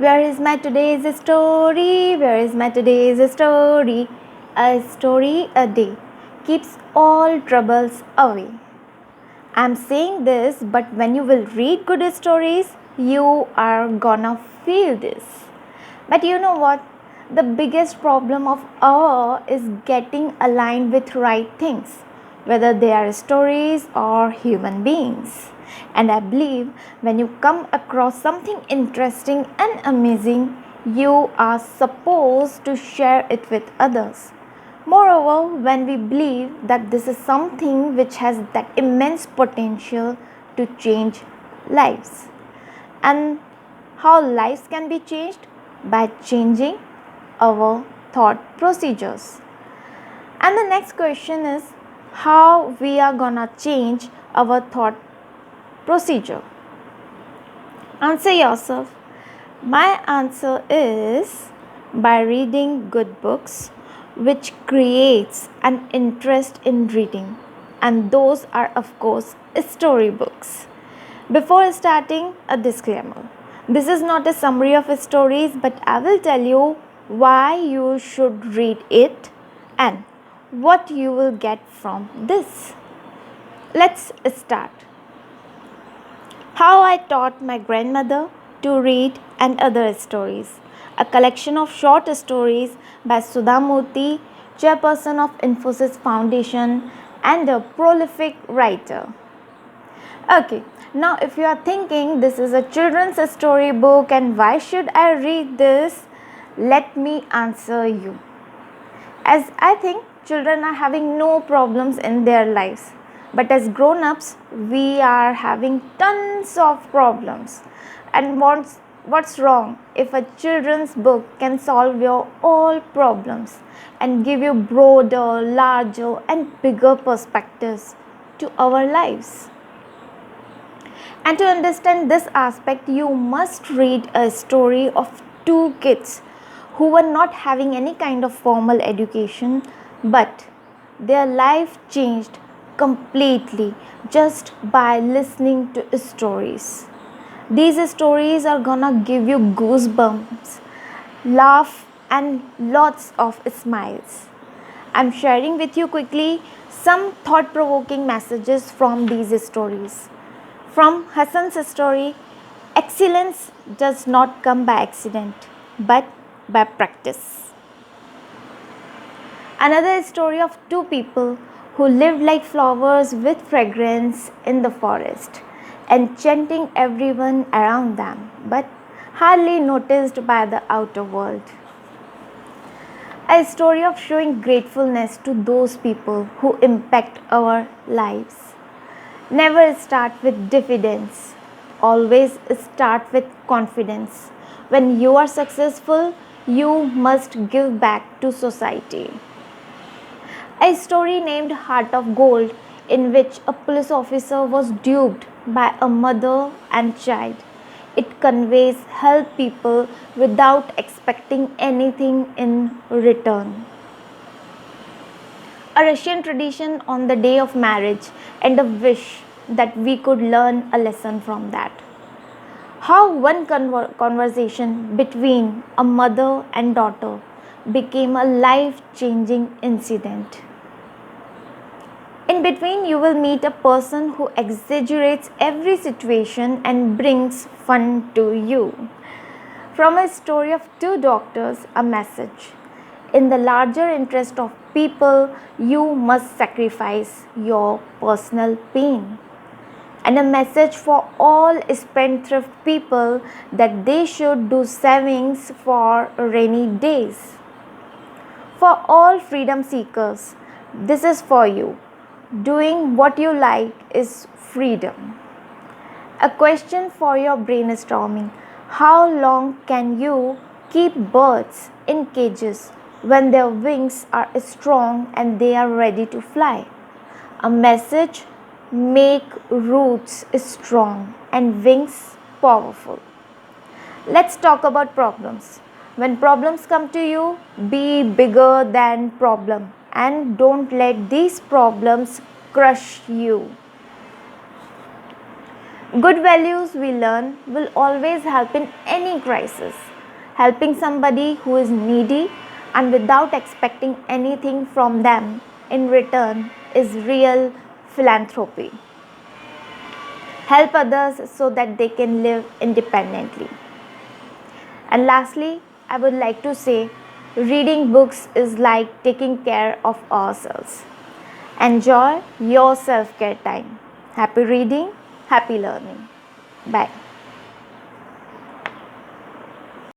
Where is my today's story? Where is my today's story? A story a day keeps all troubles away. I'm saying this, but when you will read good stories, you are gonna feel this. But you know what? The biggest problem of all is getting aligned with right things, whether they are stories or human beings. And I believe when you come across something interesting and amazing, you are supposed to share it with others. Moreover, when we believe that this is something which has that immense potential to change lives, and how lives can be changed by changing our thought procedures. And the next question is how we are gonna change our thought procedure. Answer yourself. My answer is by reading good books, which creates an interest in reading, and those are, of course, storybooks. Before starting, a disclaimer. This is not a summary of stories, but I will tell you why you should read it and what you will get from this. Let's start. How I taught my grandmother to read and other stories. A collection of short stories by Sudha Murty, chairperson of Infosys Foundation and a prolific writer. Okay, now if you are thinking this is a children's story book and why should I read this? Let me answer you. As I think children are having no problems in their lives. But as grown-ups, we are having tons of problems. And what's wrong if a children's book can solve your all problems and give you broader, larger and bigger perspectives to our lives? And to understand this aspect, you must read a story of two kids who were not having any kind of formal education, but their life changed completely just by listening to stories. These stories are gonna give you goosebumps, laugh, and lots of smiles. I'm sharing with you quickly some thought provoking messages from these stories. From Hassan's story, excellence does not come by accident but by practice. Another story of two people who lived like flowers with fragrance in the forest, enchanting everyone around them, but hardly noticed by the outer world. A story of showing gratefulness to those people who impact our lives. Never start with diffidence, always start with confidence. When you are successful, you must give back to society. A story named Heart of Gold, in which a police officer was duped by a mother and child. It conveys help people without expecting anything in return. A Russian tradition on the day of marriage and a wish that we could learn a lesson from that. How one conversation between a mother and daughter became a life changing incident. In between, you will meet a person who exaggerates every situation and brings fun to you. From a story of two doctors, a message. In the larger interest of people, you must sacrifice your personal pain. And a message for all spendthrift people that they should do savings for rainy days. For all freedom seekers, this is for you. Doing what you like is freedom. A question for your brainstorming. How long can you keep birds in cages when their wings are strong and they are ready to fly? A message: make roots strong and wings powerful. Let's talk about problems. When problems come to you, be bigger than problem and don't let these problems crush you. Good values we learn will always help in any crisis. Helping somebody who is needy and without expecting anything from them in return is real philanthropy. Help others so that they can live independently. And lastly, I would like to say reading books is like taking care of ourselves. Enjoy your self care time. Happy reading, happy learning. Bye.